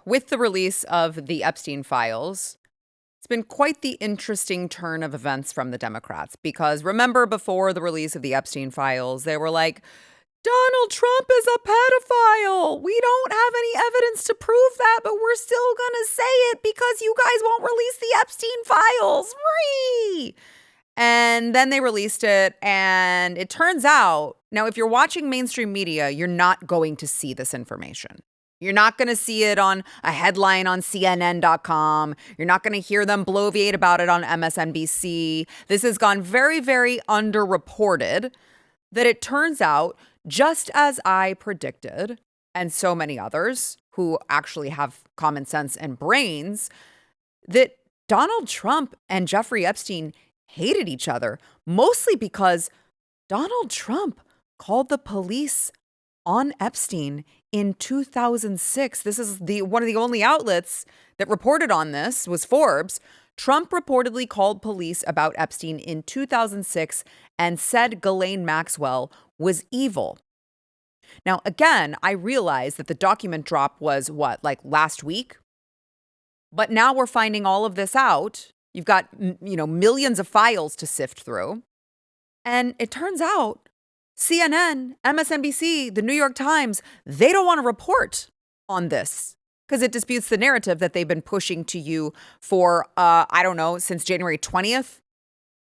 with the release of the Epstein files, it's been quite the interesting turn of events from the Democrats. Because remember, before the release of the Epstein files, they were like, Donald Trump is a pedophile. We don't have any evidence to prove that, but we're still going to say it because you guys won't release the Epstein files. Free. And then they released it, and it turns out, now if you're watching mainstream media, you're not going to see this information. You're not going to see it on a headline on CNN.com. You're not going to hear them bloviate about it on MSNBC. This has gone very, very underreported, that it turns out, just as I predicted, and so many others who actually have common sense and brains, that Donald Trump and Jeffrey Epstein hated each other, mostly because Donald Trump called the police on Epstein in 2006. This is one of the only outlets that reported on this was Forbes. Trump reportedly called police about Epstein in 2006 and said Ghislaine Maxwell was evil. Now, again, I realize that the document drop was last week? But now we're finding all of this out. You've got, millions of files to sift through. And it turns out CNN, MSNBC, the New York Times, they don't want to report on this because it disputes the narrative that they've been pushing to you for, since January 20th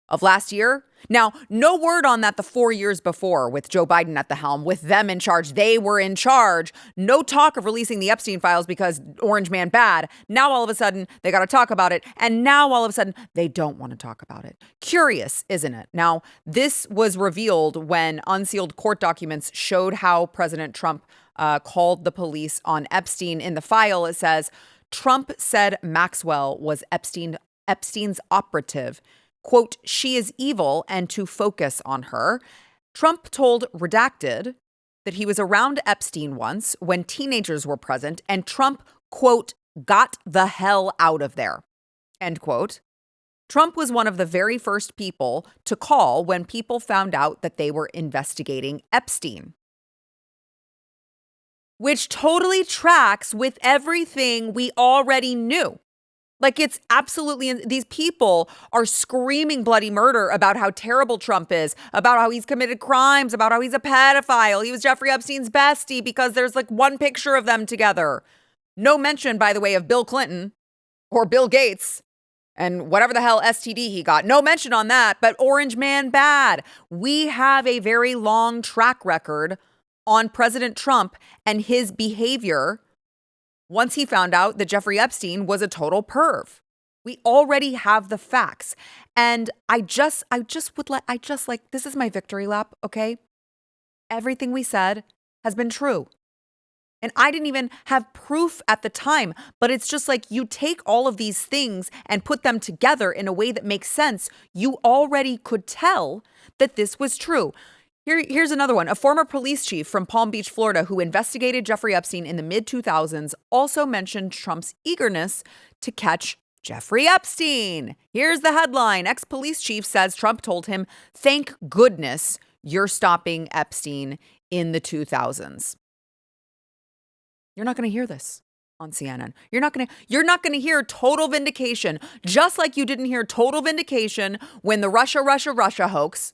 of last year. Now, no word on that the 4 years before with Joe Biden at the helm, with them in charge. They were in charge. No talk of releasing the Epstein files because Orange Man bad. Now, all of a sudden, they got to talk about it. And now, all of a sudden, they don't want to talk about it. Curious, isn't it? Now, this was revealed when unsealed court documents showed how President Trump called the police on Epstein. In the file, it says, Trump said Maxwell was Epstein's operative. Quote, she is evil and to focus on her. Trump told Redacted that he was around Epstein once when teenagers were present and Trump, quote, got the hell out of there, end quote. Trump was one of the very first people to call when people found out that they were investigating Epstein, which totally tracks with everything we already knew. Like, it's absolutely, these people are screaming bloody murder about how terrible Trump is, about how he's committed crimes, about how he's a pedophile. He was Jeffrey Epstein's bestie because there's one picture of them together. No mention, by the way, of Bill Clinton or Bill Gates and whatever the hell STD he got. No mention on that, but Orange Man bad. We have a very long track record on President Trump and his behavior once he found out that Jeffrey Epstein was a total perv. We already have the facts. And this is my victory lap, okay? Everything we said has been true. And I didn't even have proof at the time, but it's just like you take all of these things and put them together in a way that makes sense. You already could tell that this was true. Here's another one. A former police chief from Palm Beach, Florida, who investigated Jeffrey Epstein in the mid-2000s, also mentioned Trump's eagerness to catch Jeffrey Epstein. Here's the headline. Ex-police chief says Trump told him, thank goodness you're stopping Epstein in the 2000s. You're not going to hear this on CNN. You're not going to hear total vindication, just like you didn't hear total vindication when the Russia hoax.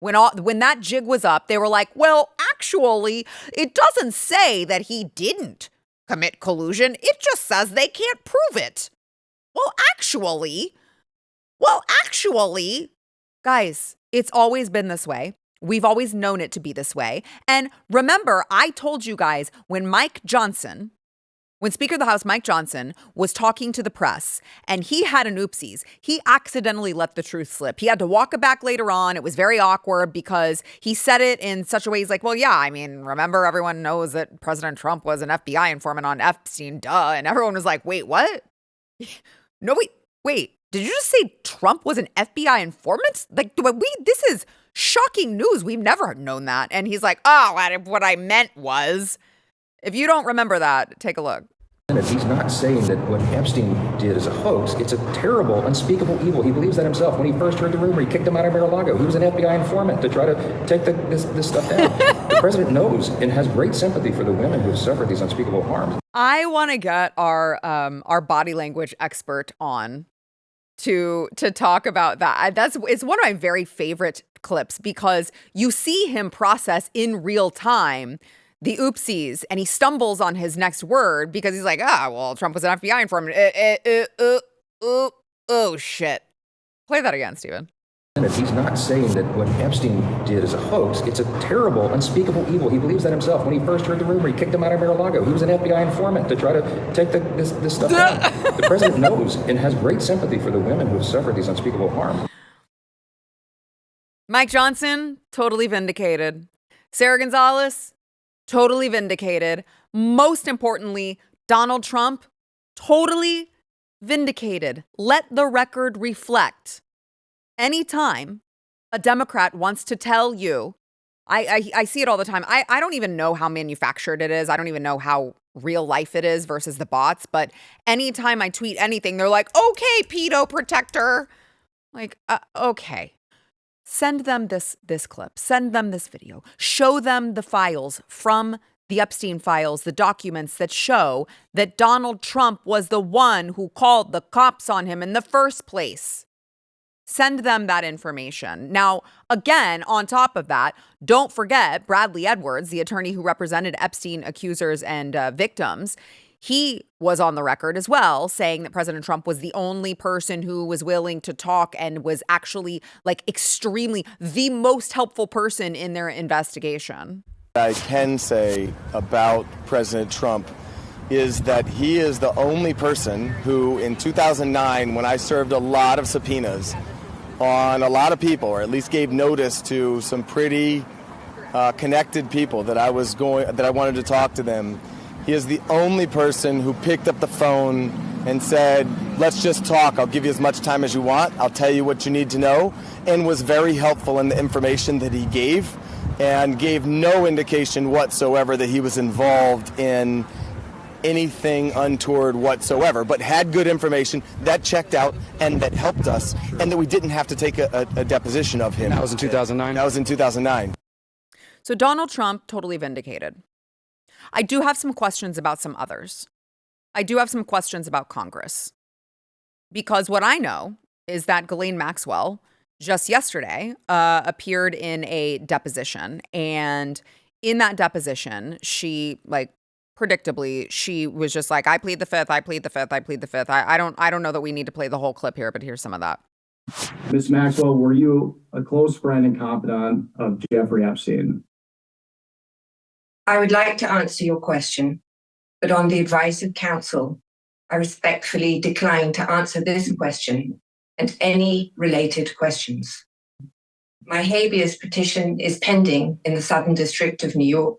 When that jig was up, they were like, well, actually, it doesn't say that he didn't commit collusion. It just says they can't prove it. Well, actually, guys, it's always been this way. We've always known it to be this way. And remember, I told you guys when Speaker of the House Mike Johnson was talking to the press and he had an oopsies, he accidentally let the truth slip. He had to walk it back later on. It was very awkward because he said it in such a way. He's like, well, yeah, I mean, remember, everyone knows that President Trump was an FBI informant on Epstein, duh. And everyone was like, wait, what? No, wait, did you just say Trump was an FBI informant? This is shocking news. We've never known that. And he's like, oh, what I meant was, if you don't remember that, take a look. He's not saying that what Epstein did is a hoax. It's a terrible, unspeakable evil. He believes that himself. When he first heard the rumor, he kicked him out of Mar-a-Lago. He was an FBI informant to try to take this stuff down. The president knows and has great sympathy for the women who have suffered these unspeakable harms. I want to get our body language expert on to talk about that. It's one of my very favorite clips because you see him process in real time the oopsies, and he stumbles on his next word because he's like, well, Trump was an FBI informant. Oh, shit. Play that again, Stephen. He's not saying that what Epstein did is a hoax. It's a terrible, unspeakable evil. He believes that himself. When he first heard the rumor, he kicked him out of Mar-a-Lago. He was an FBI informant to try to take this stuff down. The president knows and has great sympathy for the women who have suffered these unspeakable harms. Mike Johnson, totally vindicated. Sara Gonzales, totally vindicated. Most importantly, Donald Trump, totally vindicated. Let the record reflect. Anytime a Democrat wants to tell you, I see it all the time. I don't even know how manufactured it is. I don't even know how real life it is versus the bots. But anytime I tweet anything, they're like, okay, pedo protector. Like, okay. Send them this clip. Send them this video. Show them the files from the Epstein files, the documents that show that Donald Trump was the one who called the cops on him in the first place. Send them that information. Now, again, on top of that, don't forget Bradley Edwards, the attorney who represented Epstein accusers and victims. He was on the record as well, saying that President Trump was the only person who was willing to talk and was actually like extremely the most helpful person in their investigation. I can say about President Trump is that he is the only person who in 2009, when I served a lot of subpoenas on a lot of people, or at least gave notice to some pretty connected people that I wanted to talk to them, he is the only person who picked up the phone and said, let's just talk. I'll give you as much time as you want. I'll tell you what you need to know, and was very helpful in the information that he gave and gave no indication whatsoever that he was involved in anything untoward whatsoever, but had good information that checked out and that helped us, and that we didn't have to take a deposition of him. That was in 2009? That was in 2009. So Donald Trump, totally vindicated. I do have some questions about some others. I do have some questions about Congress. Because what I know is that Ghislaine Maxwell just yesterday appeared in a deposition. And in that deposition, she, predictably, she was just like, I plead the fifth, I plead the fifth, I plead the fifth. I don't know that we need to play the whole clip here, but here's some of that. Ms. Maxwell, were you a close friend and confidant of Jeffrey Epstein? I would like to answer your question, but on the advice of counsel, I respectfully decline to answer this question and any related questions. My habeas petition is pending in the Southern District of New York.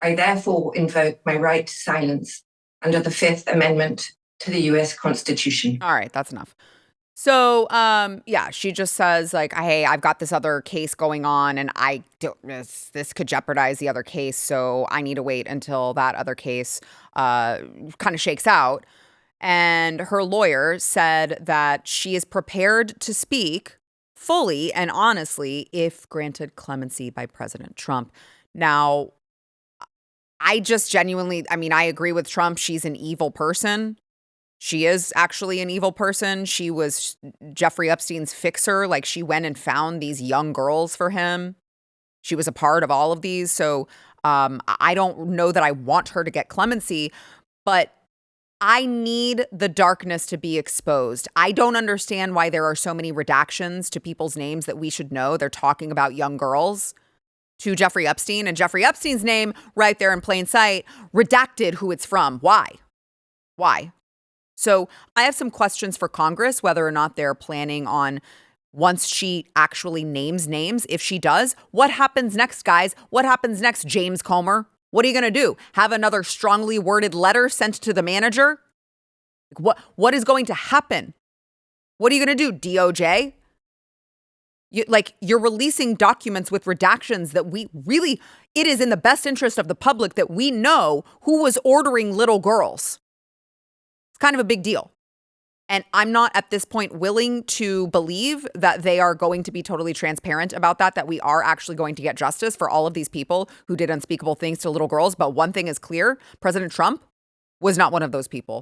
I therefore invoke my right to silence under the Fifth Amendment to the U.S. Constitution. All right, that's enough. So, she just says hey, I've got this other case going on and this could jeopardize the other case. So I need to wait until that other case kind of shakes out. And her lawyer said that she is prepared to speak fully and honestly if granted clemency by President Trump. Now, I just genuinely, I agree with Trump. She's an evil person. She is actually an evil person. She was Jeffrey Epstein's fixer. She went and found these young girls for him. She was a part of all of these. So I don't know that I want her to get clemency, but I need the darkness to be exposed. I don't understand why there are so many redactions to people's names that we should know. They're talking about young girls to Jeffrey Epstein, and Jeffrey Epstein's name right there in plain sight, redacted who it's from. Why? So I have some questions for Congress, whether or not they're planning on, once she actually names names, if she does, what happens next, guys? What happens next, James Comer? What are you going to do? Have another strongly worded letter sent to the manager? What is going to happen? What are you going to do, DOJ? You're releasing documents with redactions that it is in the best interest of the public that we know who was ordering little girls. kind of a big deal. And I'm not at this point willing to believe that they are going to be totally transparent about that we are actually going to get justice for all of these people who did unspeakable things to little girls. But one thing is clear, President Trump was not one of those people.